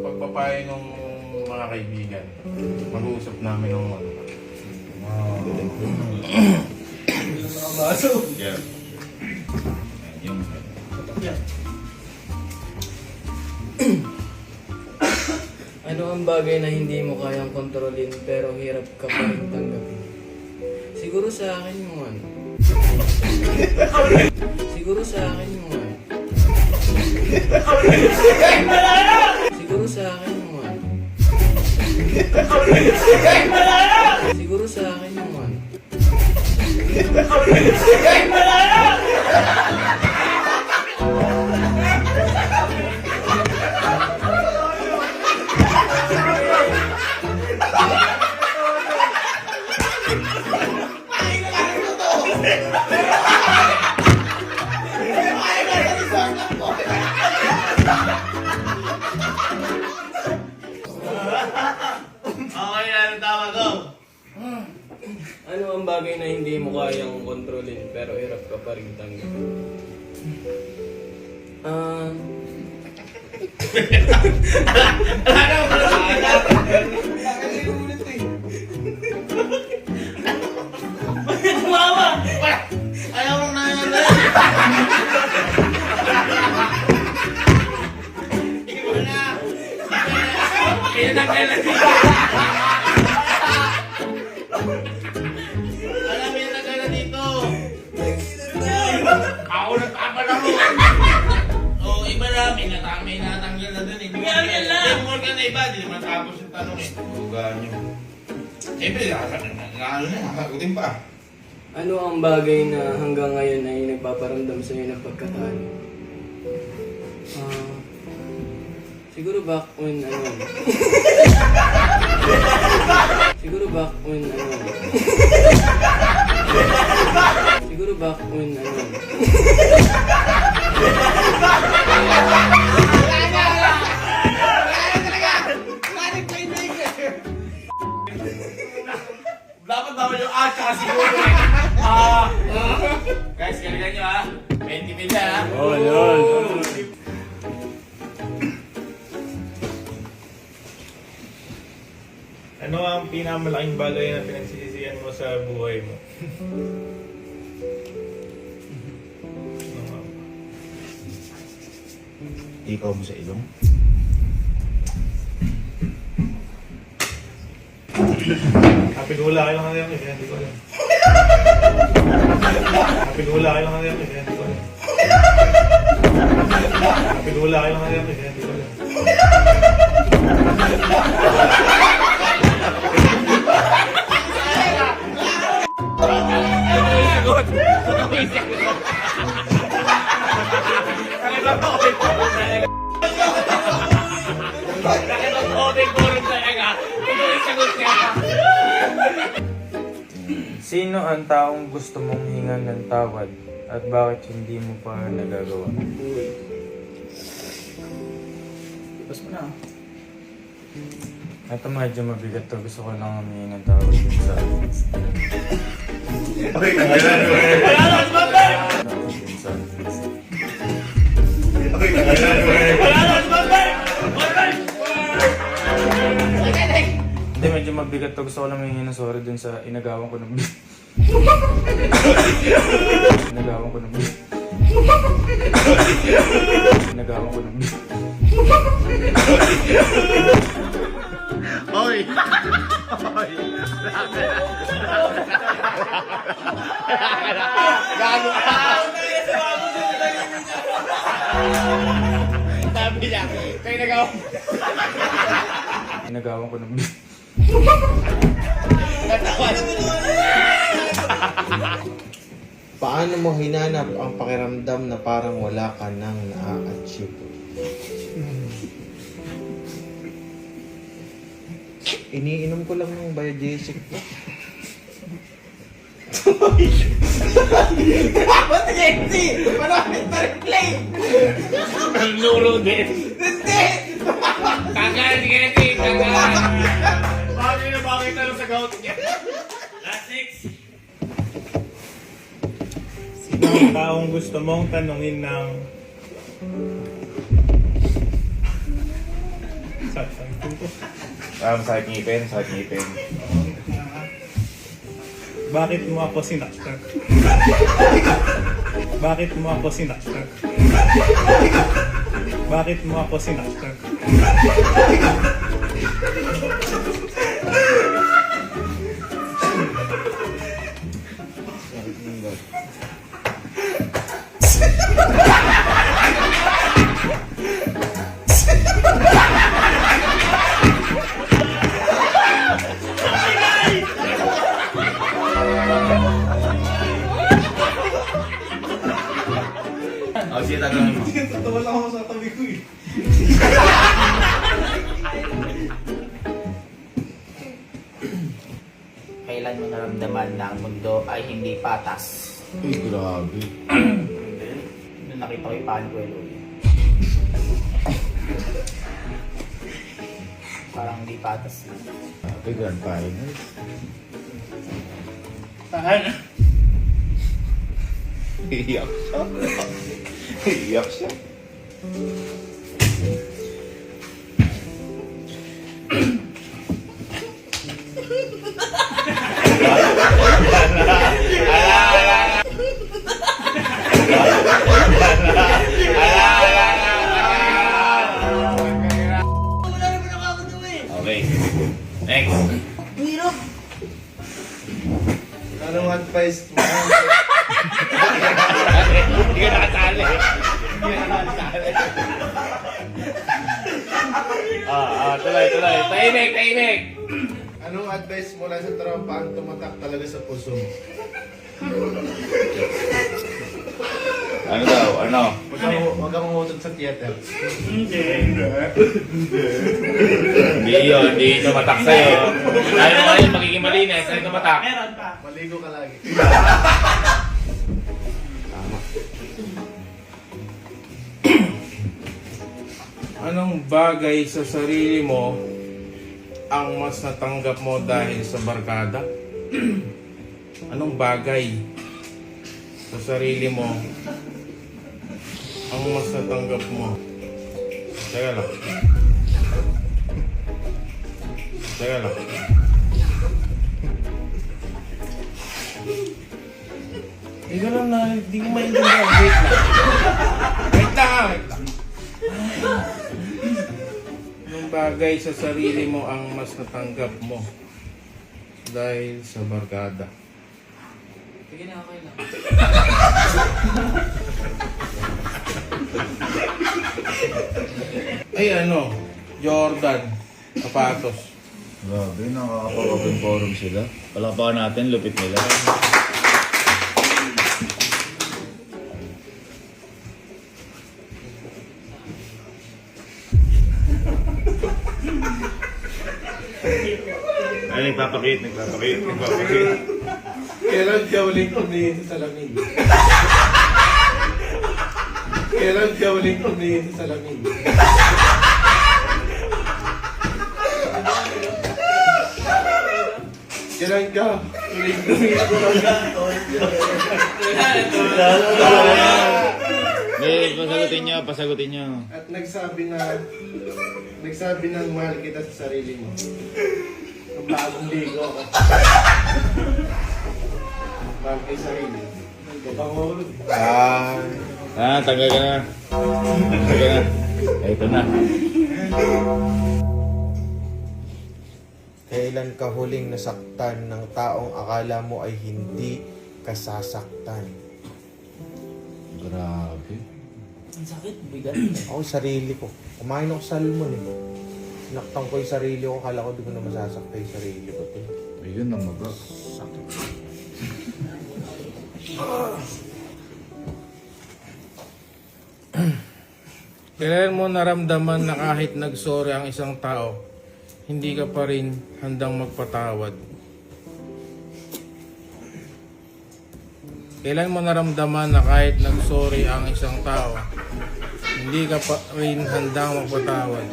pagpapayo ng mga kaibigan. Mag-uusap namin ng ano. Yeah. Yung Ano ang bagay na hindi mo kayang kontrolin pero hirap ka pa rin tanggapin? Siguro sa akin yung ano. Siguro sa akin yung ano. Siguro sa akin yung ano. Siguro sa akin yung ano. Ano ang bagay na hindi mo kayang kontrolin pero hirap ka pa rin tanggapin? Ayaw mo na yan. Iba na. Kaya na kailan dito. Alam mo yung nagkala dito. Ako nagpapalaro. Oo, iba na. May natanggal na dun eh. Ganyan lang. Hindi mo ka na iba. Hindi naman tapos yung tanong eh. lugar nyo. Siyempre, nakakutin pa. Ano ang bagay na hanggang ngayon ay nagpaparamdam sa iyo ng pagkatalo? Siguro back when ano. Siguro back when ano. Siguro back when ano. Dapat naman yung tsaka siguro eh. Guys, galingan nyo ha. 20 mil ha. Oh, yun. Ano ang pinakamalaking bagay na pinagsisisihan mo sa buhay mo? Ano nga? Ikaw mo sa ilong. Kapigula kayo lang ngayon, hindi ko alam. Kapigula kayo lang ngayon, hindi ko alam. Kapigula kayo lang ngayon, hindi ko alam. Sino ang taong gusto mong hingan ng tawad at bakit hindi mo pa nagagawa? Bas mo na. Ito medyo mabigat to. Gusto ko lang humingi ng tawad dun sa... Hindi, medyo mabigat to. Gusto ko lang humingi ng sorry dun sa inagawan ko ng... Inagawan ko ng... Inagawan ko ng... Oy! Gago ka! Sabi niya, kayo nagawa. Inagawan ko ng... Paano mo hinanap ang pakiramdam na parang wala ka nang na-achieve? Iniinom ko lang ng biogesic po. Ba't Jesse? Marami pa replay! Nuro din. Hindi! Tagal, Jesse! Tagal! Bakit na bakit na sa gout niya? Last 6! Sino ang taong gusto mong tanungin ng... Sakit ngipin, sakit ngipin. Bakit mo ako sinaktan? Bakit mo ako sinaktan? Bakit mo ako sinaktan? O, sige, tagalin mo. Tatawa lang ako sa tabi ko eh. Kailan mo naramdaman na ang mundo ay hindi patas? Uy, grabe. Nung nakita ko yung panuelo. Parang hindi patas. Grabe, grand finals. Iyak siya. Iyak siya. Okay. Next. Anong advice mo? Hindi ka nakasali. Tuloy. Tahimik. Anong advice mo lang sa tropa ang tumatak talaga sa puso mo? Ano daw? Ano? Huwag kang umutot sa theater. Hindi yun. Hindi tumatak sa'yo. Ayaw mo ngayon magiging malinis. Ayaw tumatak. Maligo ka lagi. Anong bagay sa sarili mo ang mas natanggap mo dahil sa barkada? Anong bagay sa sarili mo ang mas natanggap mo? Teka lang. Hindi ko lang hindi ko maintindihan. Wait lang. Anong bagay sa sarili mo ang mas natanggap mo dahil sa barkada? Sige na, okay lang. Ay ano, Jordan, sapatos. Grabe, nakaka-open forum sila. Palakpakan natin, lupit nila. Ay, nagpapakit. Kailan ka uling tumingin sa salamin? Kailan ka uling tumingin sa salamin? Kailan ka uling tumingin sa salamin? Hindi, pasagutin niyo. At nagsabi ng mahal kita sa sarili mo. Kung bagong ligo ako. Mahal kay sarili. Kapangulog. Tanggal ka na. Ito na. Kailan ka huling nasaktan ng taong akala mo ay hindi kasasaktan? Grabe. Ang sakit, bigat. Ako sarili ko. Kumain ako sa salmon eh. Sinaktan ko yung sarili ko. Kala ko di ko na masasakta yung sarili ko. Ayun ang maga. Kailan mo naramdaman na kahit nagsorry ang isang tao, hindi ka pa rin handang magpatawad? Kailan mo naramdaman na kahit nagsorry ang isang tao, hindi ka pa rin handang magpatawad?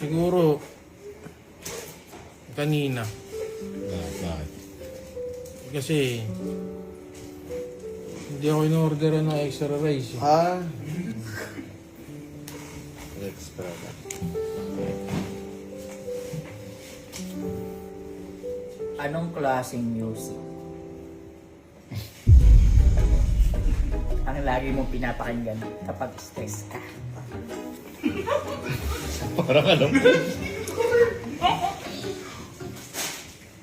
Siguro, kanina. Bakit? Kasi, hindi ako in-order ng extra rice. Ah. Rex Prada. Anong klaseng music ang lagi mong pinapakinggan kapag stress ka? Parang alam mo.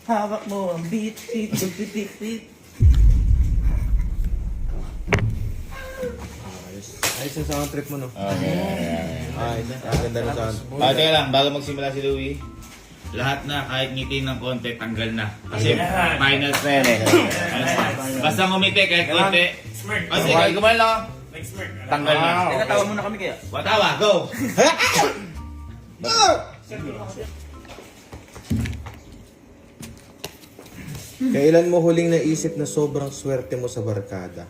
Hawak mo ang beat, beat, beat, beat, beat. Ayos yung sound trip mo, no? Okay. Ayos na. Ang ganda ng sound. Teka lang, bago magsimula si Louie, lahat na, kahit ngiti ng konti, tanggal na. Kasi final fair eh. Basta ngumiti kahit konti. Kasi kahit gumawa lang, tanggal na. Teka, tawa muna kami kaya. Watawa, go! Kailan mo huling naisip na sobrang swerte mo sa barkada?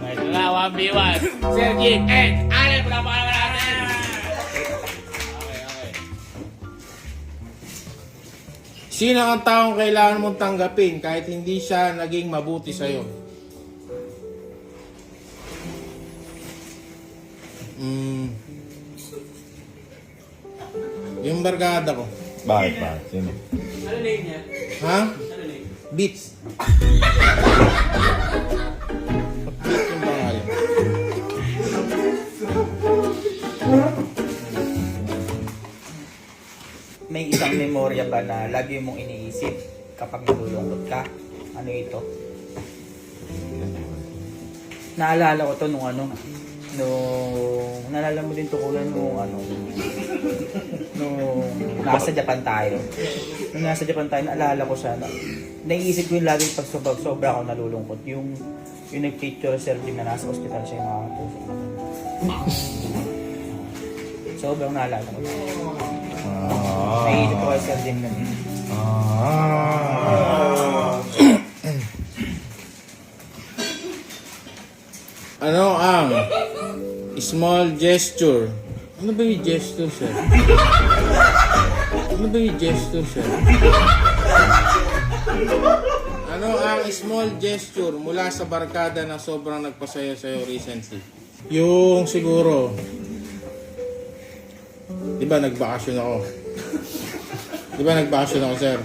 Ito na, 1v1. Sergin and Ale, pinapakalama natin. Okay. Sino ang taong kailangan mong tanggapin kahit hindi siya naging mabuti sa'yo? Yung barkada ko. Bakit? Sino? Ano name niya? Ha? Ano name? Beats. Beats yung pangalan. May isang memorya ba na lagi mong iniisip kapag nalulungkot ka? Ano ito? Naalala ko to nung naalala mo din to kulan nung nasa Japan tayo. Nung nasa Japan tayo, naalala ko siya na naiisip ko yung lagi pag sobra ako nalulungkot. Yung nag-picture Sergin na nasa ospital siya yung mga puso. Sobrang naalala ko. Naiisip ko kay Sergin na Ano ang small gesture? Ano ba yung gesture, sir? Ano ba yung gesture, sir? Ano ang small gesture mula sa barkada na sobrang nagpasaya sa'yo recently? Yung siguro, di ba nagbakasyon ako? Di ba nagbakasyon ako, sir?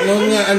Ano nga,